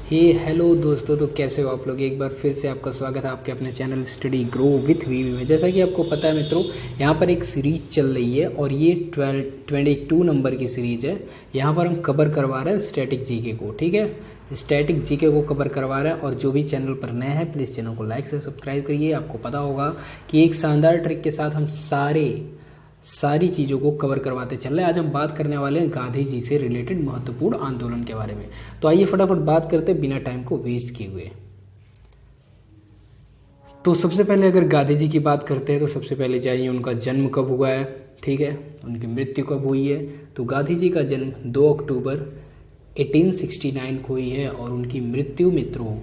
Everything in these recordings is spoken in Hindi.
हेलो दोस्तों, तो कैसे हो आप लोग। एक बार फिर से आपका स्वागत है आपके अपने चैनल स्टडी ग्रो विथ वीवी में। जैसा कि आपको पता है मित्रों, यहाँ पर एक सीरीज चल रही है और ये 22 नंबर की सीरीज है। यहाँ पर हम कवर करवा रहे हैं स्टैटिक जीके को। ठीक है, स्टैटिक जीके को कवर करवा रहे हैं। और जो भी चैनल पर नए हैं प्लीज़ चैनल को लाइक से सब्सक्राइब करिए। आपको पता होगा कि एक शानदार ट्रिक के साथ हम सारी चीज़ों को कवर करवाते चल रहे हैं। आज हम बात करने वाले हैं गांधी जी से रिलेटेड महत्वपूर्ण आंदोलन के बारे में। तो आइए फटाफट बात करते हैं बिना टाइम को वेस्ट किए हुए। तो सबसे पहले अगर गांधी जी की बात करते हैं तो सबसे पहले जाइए उनका जन्म कब हुआ है, ठीक है, उनकी मृत्यु कब हुई है। तो गांधी जी का जन्म 2 अक्टूबर 1869 को हुई है और उनकी मृत्यु मित्रों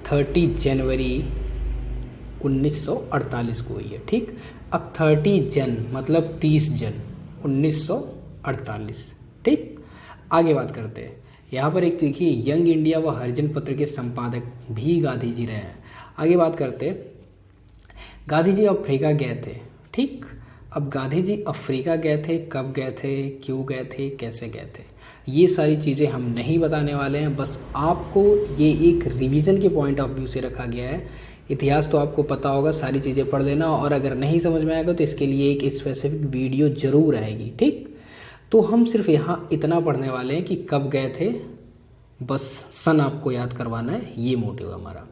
30 जनवरी 1948 को हुई है। ठीक, अब 30 जन मतलब 30 जन 1948। ठीक, आगे बात करते हैं। यहाँ पर एक देखिए, यंग इंडिया व हरिजन पत्र के संपादक भी गांधी जी रहे हैं। आगे बात करते हैं, गांधी जी अफ्रीका गए थे। ठीक, अब गांधी जी अफ्रीका गए थे, कब गए थे, क्यों गए थे, कैसे गए थे, ये सारी चीज़ें हम नहीं बताने वाले हैं। बस आपको ये एक रिवीजन के पॉइंट ऑफ व्यू से रखा गया है। इतिहास तो आपको पता होगा, सारी चीज़ें पढ़ लेना, और अगर नहीं समझ में आएगा तो इसके लिए एक स्पेसिफिक वीडियो जरूर आएगी। ठीक, तो हम सिर्फ यहाँ इतना पढ़ने वाले हैं कि कब गए थे, बस सन आपको याद करवाना है, ये मोटिव है हमारा।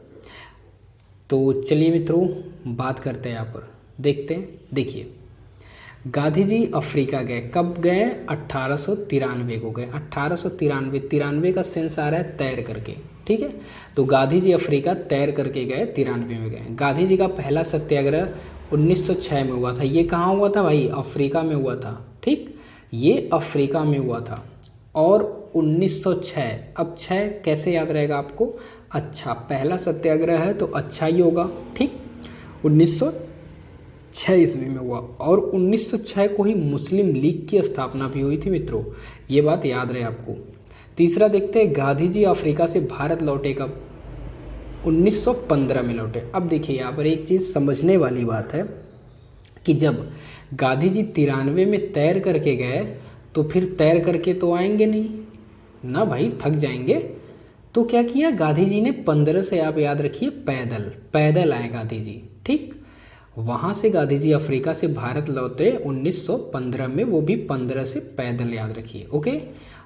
तो चलिए मित्रों बात करते हैं, यहाँ पर देखते हैं। देखिए, गांधी जी अफ्रीका गए, कब गए, 1893 को गए। 1893 का सेंस आ रहा है तैर करके। ठीक है, तो गांधी जी अफ्रीका तैर करके गए, 93 में गए। गांधी जी का पहला सत्याग्रह 1906 में हुआ था। ये कहाँ हुआ था भाई, अफ्रीका में हुआ था। ठीक, ये अफ्रीका में हुआ था और 1906। अब 6 कैसे याद रहेगा आपको, अच्छा पहला सत्याग्रह है तो अच्छा ही होगा। ठीक, 1906 ईस्वी में हुआ और 1906 को ही मुस्लिम लीग की स्थापना भी हुई थी मित्रों, ये बात याद रहे आपको। तीसरा देखते हैं, गांधी जी अफ्रीका से भारत लौटे कब, 1915 में लौटे। अब देखिए यहाँ पर एक चीज़ समझने वाली बात है कि जब गांधी जी 93 में तैर करके गए तो फिर तैर करके तो आएंगे नहीं ना भाई, थक जाएंगे। तो क्या किया गांधी जी ने, 15 से आप याद रखिए पैदल आए गांधी जी। ठीक, वहाँ से गांधी जी अफ्रीका से भारत लौटे 1915 में, वो भी 15 से पैदल, याद रखिए। ओके,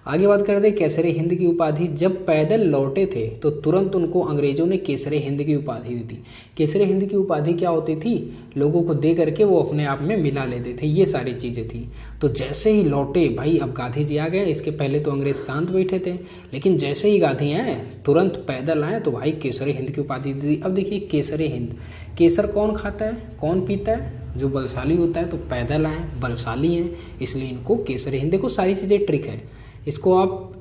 आगे बात करते हैं केसरे हिंद की उपाधि। जब पैदल लौटे थे तो तुरंत उनको अंग्रेजों ने केसरे हिंद की उपाधि दी थी। केसरे हिंद की उपाधि क्या होती थी, लोगों को दे करके वो अपने आप में मिला लेते थे, ये सारी चीज़ें थी। तो जैसे ही लौटे भाई, अब गांधी जी आ गए, इसके पहले तो अंग्रेज शांत बैठे थे, लेकिन जैसे ही गांधी आए तुरंत पैदल आए तो भाई केसरे हिंद की उपाधि दी। अब देखिए केसरे हिंद, केसर कौन खाता है, कौन पीता है, जो बलशाली होता है। तो पैदल आए, बलशाली हैं, इसलिए इनको केसरे हिंद। देखो सारी चीज़ें ट्रिक है, इसको आप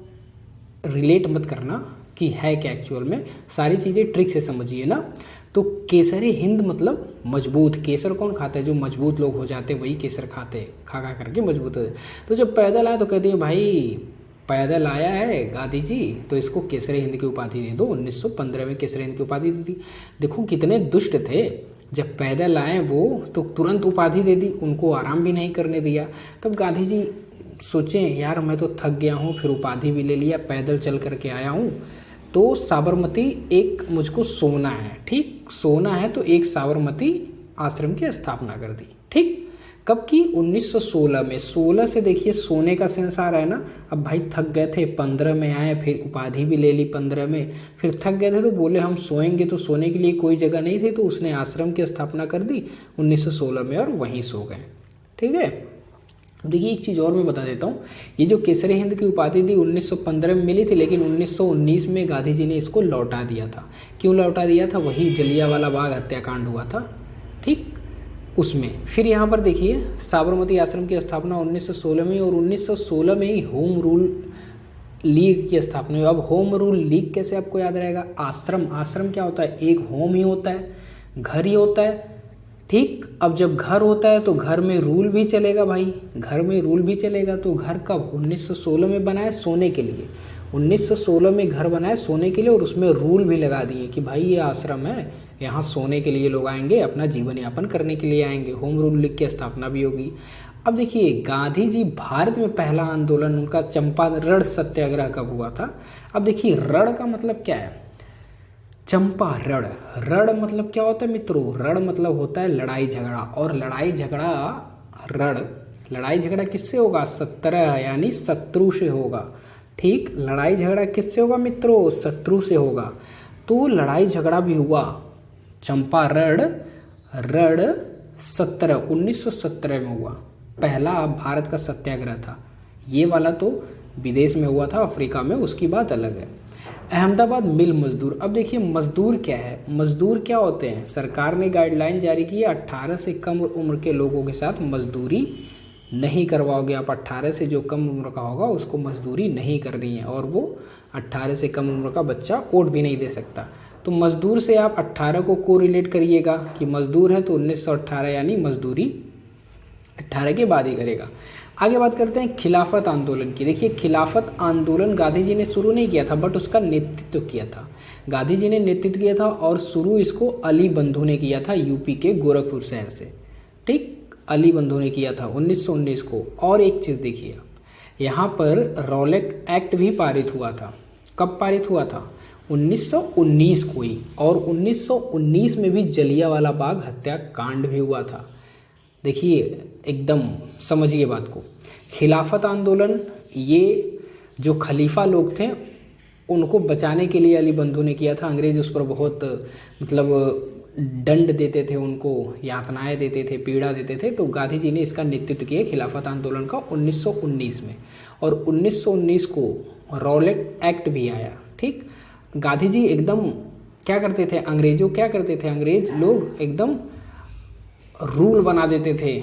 रिलेट मत करना कि है क्या एक्चुअल में, सारी चीज़ें ट्रिक से समझिए ना। तो केसरी हिंद मतलब मजबूत। केसर कौन खाता है, जो मजबूत लोग हो जाते वही केसर खाते, खा करके मजबूत हो जाते। तो जब पैदल आए तो कहते हैं भाई पैदल आया है गांधी जी तो इसको केसरी हिंद की उपाधि दे दो। 1915 में केसरी हिंद की उपाधि दी थी। देखो कितने दुष्ट थे, जब पैदल आए वो तो तुरंत उपाधि दे दी, उनको आराम भी नहीं करने दिया। तब गांधी जी सोचे यार मैं तो थक गया हूँ, फिर उपाधि भी ले लिया, पैदल चल करके आया हूँ, तो साबरमती एक मुझको सोना है। ठीक, सोना है तो एक साबरमती आश्रम की स्थापना कर दी। ठीक, कब की, 1916 में। 16 से देखिए सोने का सेंस आ रहा है ना। अब भाई थक गए थे, 15 में आए, फिर उपाधि भी ले ली 15 में, फिर थक गए थे तो बोले हम सोएंगे, तो सोने के लिए कोई जगह नहीं थी तो उसने आश्रम की स्थापना कर दी 1916 में और वहीं सो गए। ठीक है, देखिए एक चीज़ और मैं बता देता हूँ, ये जो केसरी हिंद की उपाधि थी 1915 में मिली थी, लेकिन 1919 में गांधी जी ने इसको लौटा दिया था। क्यों लौटा दिया था, वही जलियांवाला बाग हत्याकांड हुआ था। ठीक, उसमें फिर यहाँ पर देखिए साबरमती आश्रम की स्थापना 1916 में, और 1916 में ही होम रूल लीग की स्थापना हुई। अब होम रूल लीग कैसे आपको याद रहेगा, आश्रम क्या होता है, एक होम ही होता है, घर ही होता है। ठीक, अब जब घर होता है तो घर में रूल भी चलेगा भाई, घर में रूल भी चलेगा। तो घर कब, 1916 में बनाए सोने के लिए, 1916 में घर बनाए सोने के लिए, और उसमें रूल भी लगा दिए कि भाई ये आश्रम है, यहाँ सोने के लिए लोग आएंगे, अपना जीवन यापन करने के लिए आएंगे। होम रूल लीग की स्थापना भी होगी। अब देखिए गांधी जी भारत में पहला आंदोलन उनका चंपारण सत्याग्रह कब हुआ था। अब देखिए रण का मतलब क्या है, चंपारण, रण मतलब क्या होता है मित्रों, रण मतलब होता है लड़ाई झगड़ा, और लड़ाई झगड़ा रण, लड़ाई झगड़ा किससे होगा, सत्रह यानी शत्रु से होगा। ठीक, लड़ाई झगड़ा किससे होगा मित्रों, शत्रु से होगा। तो लड़ाई झगड़ा भी हुआ चंपारण रण 1917 में हुआ, पहला भारत का सत्याग्रह था। ये वाला तो विदेश में हुआ था, अफ्रीका में, उसकी बात अलग है। अहमदाबाद मिल मजदूर, अब देखिए मजदूर क्या है, मजदूर क्या होते हैं, सरकार ने गाइडलाइन जारी की है 18 से कम उम्र के लोगों के साथ मजदूरी नहीं करवाओगे आप, 18 से जो कम उम्र का होगा उसको मजदूरी नहीं करनी है, और वो 18 से कम उम्र का बच्चा वोट भी नहीं दे सकता। तो मजदूर से आप 18 को कोरिलेट करिएगा कि मजदूर है, तो 1918 यानी मजदूरी 18 के बाद ही करेगा। आगे बात करते हैं खिलाफत आंदोलन की। देखिए खिलाफत आंदोलन गांधी जी ने शुरू नहीं किया था, बट उसका नेतृत्व किया था, गांधी जी ने नेतृत्व किया था, और शुरू इसको अली बंधु ने किया था यूपी के गोरखपुर शहर से। ठीक, अली बंधु ने किया था 1919 को। और एक चीज़ देखिए आप, यहाँ पर रॉलेट एक्ट भी पारित हुआ था। कब पारित हुआ था, 1919 को ही, और 1919 में भी जलियांवाला बाग हत्याकांड भी हुआ था। देखिए एकदम समझिए बात को, खिलाफत आंदोलन ये जो खलीफा लोग थे उनको बचाने के लिए अली बंधु ने किया था। अंग्रेज उस पर बहुत मतलब दंड देते थे, उनको यातनाएं देते थे, पीड़ा देते थे, तो गांधी जी ने इसका नेतृत्व किया खिलाफत आंदोलन का 1919 में। और 1919 को रॉलेट एक्ट भी आया। ठीक, गांधी जी एकदम क्या करते थे, अंग्रेज लोग एकदम रूल बना देते थे,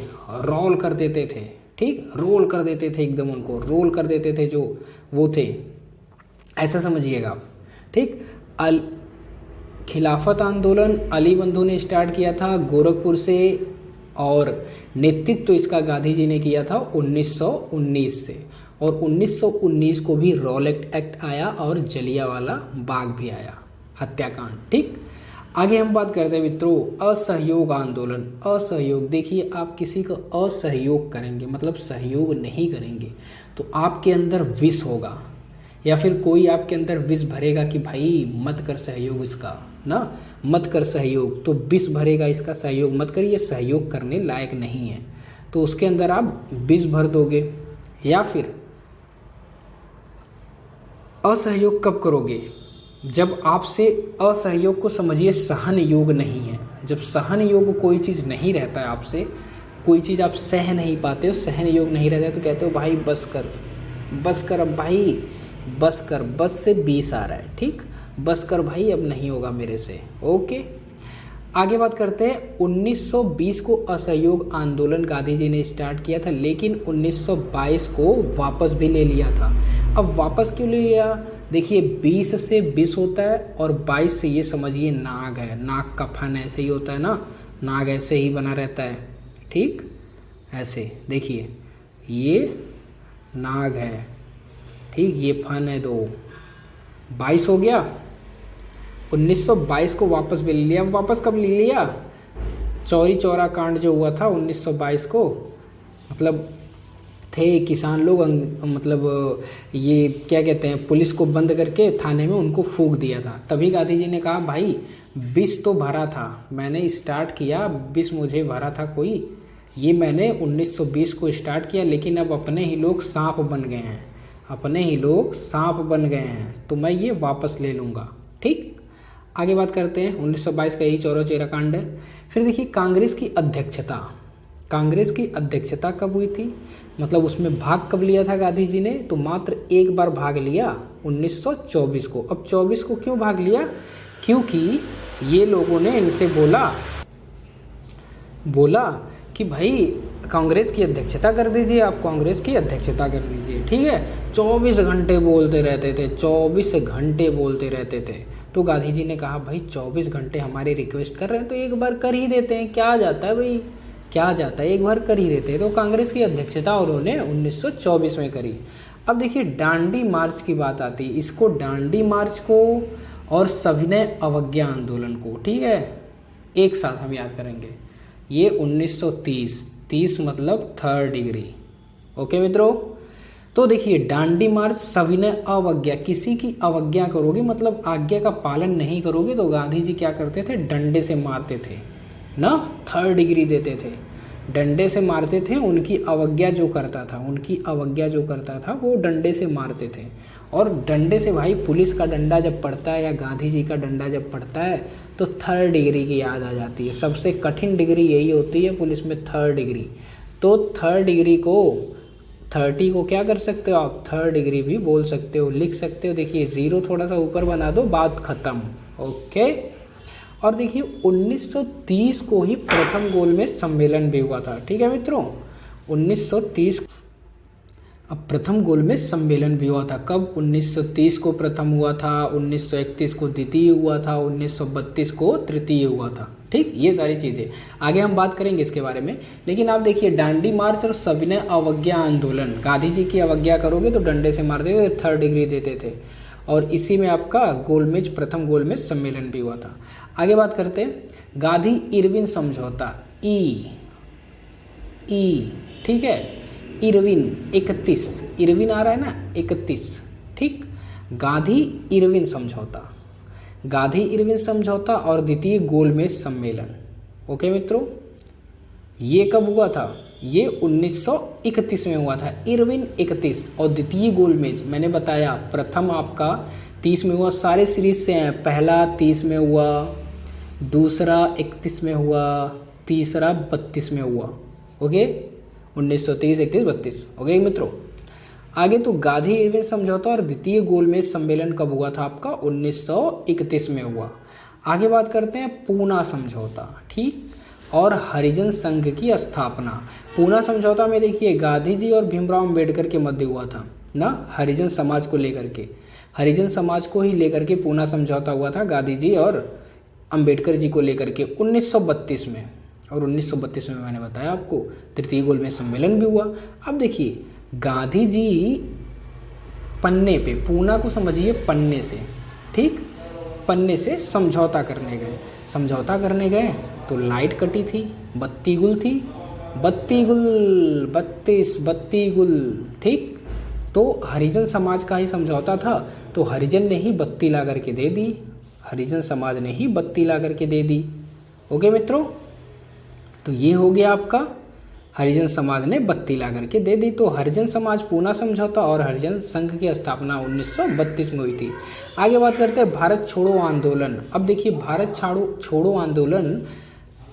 रोल कर देते थे। ठीक, रोल कर देते थे, एकदम उनको रोल कर देते थे जो वो थे, ऐसा समझिएगा आप। ठीक, खिलाफत आंदोलन अली बंधु ने स्टार्ट किया था गोरखपुर से, और नेतृत्व तो इसका गांधी जी ने किया था 1919 से। और 1919 को भी रॉलेट एक्ट आया और जलियांवाला बाग भी आया, हत्याकांड। ठीक, आगे हम बात करते हैं मित्रों असहयोग आंदोलन। असहयोग, देखिए आप किसी को असहयोग करेंगे मतलब सहयोग नहीं करेंगे तो आपके अंदर विष होगा, या फिर कोई आपके अंदर विष भरेगा कि भाई मत कर सहयोग इसका, ना मत कर सहयोग, तो विष भरेगा इसका, सहयोग मत करिए, सहयोग करने लायक नहीं है, तो उसके अंदर आप विष भर दोगे। या फिर असहयोग कब करोगे, जब आपसे असहयोग को समझिए सहन योग नहीं है। जब सहन योग कोई चीज़ नहीं रहता है आपसे, कोई चीज़ आप सह नहीं पाते हो, सहन योग नहीं रहता है, तो कहते हो भाई बस कर अब भाई बस कर, बस से 20 आ रहा है। ठीक, बस कर भाई अब नहीं होगा मेरे से। ओके, आगे बात करते हैं 1920 को असहयोग आंदोलन गांधी जी ने स्टार्ट किया था, लेकिन 1922 को वापस भी ले लिया था। अब वापस क्यों ले लिया, देखिए 20 से विष होता है और 22 से ये समझिए नाग है, नाग का फन ऐसे ही होता है ना, नाग ऐसे ही बना रहता है। ठीक, ऐसे देखिए ये नाग है, ठीक, ये फन है, 2 22 हो गया। 1922 को वापस भी ले लिया। वापस कब ले लिया, चौरी चौरा कांड जो हुआ था 1922 को, मतलब थे किसान लोग मतलब ये क्या कहते हैं, पुलिस को बंद करके थाने में उनको फूंक दिया था। तभी गांधी जी ने कहा भाई विष तो भरा था, मैंने स्टार्ट किया, विष मुझे भरा था कोई, ये मैंने 1920 को स्टार्ट किया, लेकिन अब अपने ही लोग सांप बन गए हैं, अपने ही लोग सांप बन गए हैं, तो मैं ये वापस ले लूँगा। ठीक, आगे बात करते हैं 1922 का यही चौरा चौरा कांड है। फिर देखिए कांग्रेस की अध्यक्षता, कांग्रेस की अध्यक्षता कब हुई थी, मतलब उसमें भाग कब लिया था गांधी जी ने, तो मात्र एक बार भाग लिया 1924 को। अब 24 को क्यों भाग लिया, क्योंकि ये लोगों ने इनसे बोला कि भाई कांग्रेस की अध्यक्षता कर दीजिए, आप कांग्रेस की अध्यक्षता कर दीजिए। ठीक है, 24 घंटे बोलते रहते थे, 24 घंटे बोलते रहते थे। तो गांधी जी ने कहा भाई 24 घंटे हमारी रिक्वेस्ट कर रहे हैं तो एक बार कर ही देते हैं, क्या जाता है भाई, क्या जाता है, एक बार कर ही देते हैं। तो कांग्रेस की अध्यक्षता उन्होंने 1924 में करी। अब देखिए डांडी मार्च की बात आती है, इसको डांडी मार्च को और सविनय अवज्ञा आंदोलन को, ठीक है, एक साथ हम याद करेंगे। ये 1930 30 मतलब थर्ड डिग्री। ओके मित्रों, तो देखिए डांडी मार्च सविनय अवज्ञा, किसी की अवज्ञा करोगे मतलब आज्ञा का पालन नहीं करोगे तो गांधी जी क्या करते थे, डंडे से मारते थे ना, थर्ड डिग्री देते थे, डंडे से मारते थे। उनकी अवज्ञा जो करता था, उनकी अवज्ञा जो करता था वो डंडे से मारते थे। और डंडे से भाई पुलिस का डंडा जब पड़ता है या गांधी जी का डंडा जब पड़ता है तो थर्ड डिग्री की याद आ जाती है। सबसे कठिन डिग्री यही होती है पुलिस में, थर्ड डिग्री। तो थर्ड डिग्री को 30 को क्या कर सकते हो आप, थर्ड डिग्री भी बोल सकते हो, लिख सकते हो। देखिए 0 थोड़ा सा ऊपर बना दो, बात खत्म। ओके, और देखिए 1930 को ही प्रथम गोलमेज सम्मेलन भी हुआ था। ठीक है मित्रों, 1930 अब प्रथम गोलमेज सम्मेलन भी हुआ था। कब, 1930 को प्रथम हुआ था, 1931 को द्वितीय हुआ था, 1932 को तृतीय हुआ था। ठीक, ये सारी चीज़ें आगे हम बात करेंगे इसके बारे में। लेकिन आप देखिए डांडी मार्च और सविनय अवज्ञा आंदोलन, गांधी जी की अवज्ञा करोगे तो डंडे से मारते थे, थर्ड डिग्री देते थे। और इसी में आपका गोलमेज, प्रथम गोलमेज सम्मेलन भी हुआ था। आगे बात करते हैं, गांधी इरविन समझौता, ई, ठीक है, इरविन 31, इरविन आ रहा है ना 31। ठीक, गांधी इरविन समझौता, गांधी इरविन समझौता और द्वितीय गोलमेज सम्मेलन। ओके मित्रों, ये कब हुआ था, ये 1931 में हुआ था, इरविन 31। और द्वितीय गोलमेज मैंने बताया प्रथम आपका 30 में हुआ, सारे सीरीज से हैं, पहला 30 में हुआ, दूसरा 31 में हुआ, तीसरा 32 में हुआ। ओके, 1930, 31, 32। ओके मित्रों, आगे तो गांधी इरविन समझौता और द्वितीय गोलमेज सम्मेलन कब हुआ था आपका, 1931 में हुआ। आगे बात करते हैं पूना समझौता, ठीक, और हरिजन संघ की स्थापना। पूना समझौता में देखिए गांधी जी और भीमराव अंबेडकर के मध्य हुआ था ना, हरिजन समाज को लेकर के, हरिजन समाज को ही लेकर के पूना समझौता हुआ था गांधी जी और अंबेडकर जी को लेकर के 1932 में। और 1932 में मैंने बताया आपको तृतीय गोलमेज सम्मेलन भी हुआ। अब देखिए गांधी जी पन्ने पे, पूना को समझिए पन्ने से, ठीक, पन्ने से समझौता करने गए। समझौता करने गए तो लाइट कटी थी, बत्ती गुल थी, बत्ती गुल 32, बत्ती गुल। ठीक, तो हरिजन समाज का ही समझौता था, तो हरिजन ने ही बत्ती ला करके दे दी, हरिजन समाज ने ही बत्ती ला करके दे दी। ओके मित्रों, तो ये हो गया आपका, हरिजन समाज ने बत्ती ला करके दे दी। तो हरिजन समाज पूना समझौता और हरिजन संघ की स्थापना 1932 में हुई थी। आगे बात करते हैं भारत छोड़ो आंदोलन। अब देखिए भारत छोड़ो आंदोलन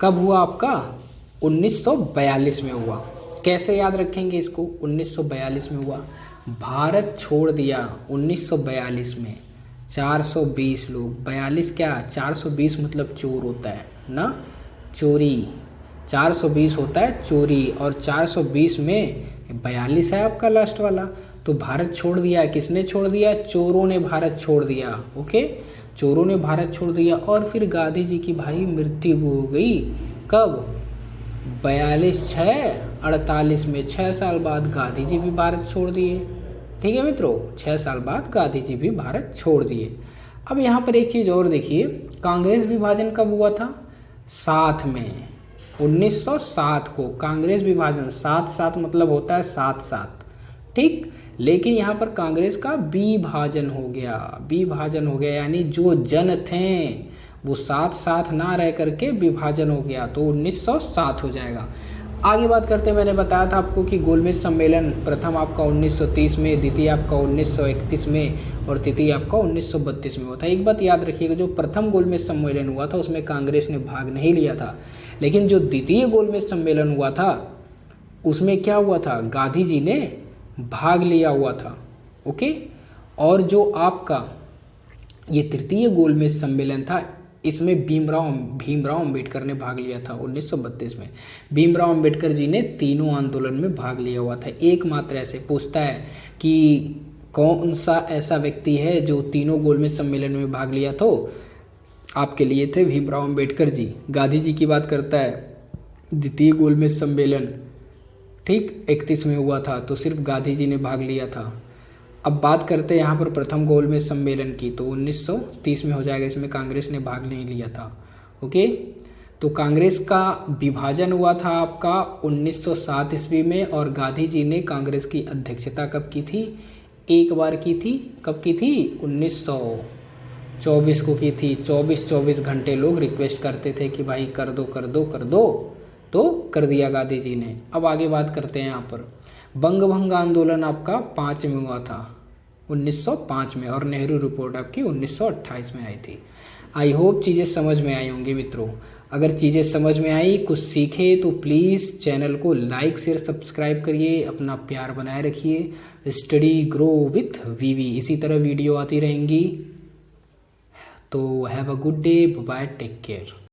कब हुआ आपका, 1942 में हुआ। कैसे याद रखेंगे इसको, 1942 में हुआ। भारत छोड़ दिया 1942 में 420 लोग, 42 क्या, 420 मतलब चोर होता है ना, चोरी, 420 होता है चोरी, और 420 में 42 है आपका लास्ट वाला। तो भारत छोड़ दिया, किसने छोड़ दिया, चोरों ने भारत छोड़ दिया। ओके, चोरों ने भारत छोड़ दिया। और फिर गांधी जी की भाई मृत्यु हो गई, कब, 42/6/48 में, 6 साल बाद गांधी जी भी भारत छोड़ दिए। ठीक है मित्रों, 6 साल बाद गांधी जी भी भारत छोड़ दिए। अब यहाँ पर एक चीज़ और देखिए, कांग्रेस विभाजन कब हुआ था, 7 में, 1907 को कांग्रेस विभाजन। 7/7 मतलब होता है 7/7, ठीक। लेकिन यहाँ पर कांग्रेस का विभाजन हो गया, विभाजन हो गया, यानी जो जन थे वो 7/7 ना रह करके विभाजन हो गया, तो 1907 हो जाएगा। आगे बात करते हैं, मैंने बताया था आपको कि गोलमेज सम्मेलन प्रथम आपका 1930 में, द्वितीय आपका 1931 में और तृतीय आपका 1932 में हुआ था। एक बात याद रखिएगा, जो प्रथम गोलमेज सम्मेलन हुआ था उसमें कांग्रेस ने भाग नहीं लिया था, लेकिन जो द्वितीय गोलमेज सम्मेलन हुआ था उसमें क्या हुआ था, गांधी जी ने भाग लिया हुआ था। ओके, और जो आपका ये तृतीय गोलमेज सम्मेलन था इसमें भीमराव अंबेडकर ने भाग लिया था 1932 में। भीमराव अंबेडकर जी ने तीनों आंदोलन में भाग लिया हुआ था। एकमात्र ऐसे पूछता है कि कौन सा ऐसा व्यक्ति है जो तीनों गोलमेज सम्मेलन में भाग लिया, तो आपके लिए थे भीमराव अंबेडकर जी। गांधी जी की बात करता है, द्वितीय गोलमेज सम्मेलन ठीक 31 में हुआ था, तो सिर्फ गांधी जी ने भाग लिया था। अब बात करते हैं यहाँ पर प्रथम गोलमेज सम्मेलन की, तो 1930 में हो जाएगा, इसमें कांग्रेस ने भाग नहीं लिया था। ओके, तो कांग्रेस का विभाजन हुआ था आपका 1907 ईस्वी में, और गांधी जी ने कांग्रेस की अध्यक्षता कब की थी? एक बार की थी। कब की थी? 1924 को की थी। 24 घंटे लोग रिक्वेस्ट करते थे कि भाई कर दो कर दो कर दो, तो कर दिया गांधी जी ने। अब आगे बात करते हैं यहाँ पर। बंग भंग आंदोलन आपका 5 में हुआ था, 1905 में, और नेहरू रिपोर्ट आपकी 1928 में आई थी। आई होप चीज़ें समझ में आई होंगी मित्रों। अगर चीज़ें समझ में आई, कुछ सीखे, तो प्लीज़ चैनल को लाइक शेयर सब्सक्राइब करिए, अपना प्यार बनाए रखिए। स्टडी ग्रो विथ वीवी, इसी तरह वीडियो आती रहेंगी। तो have a good day, bye, take care.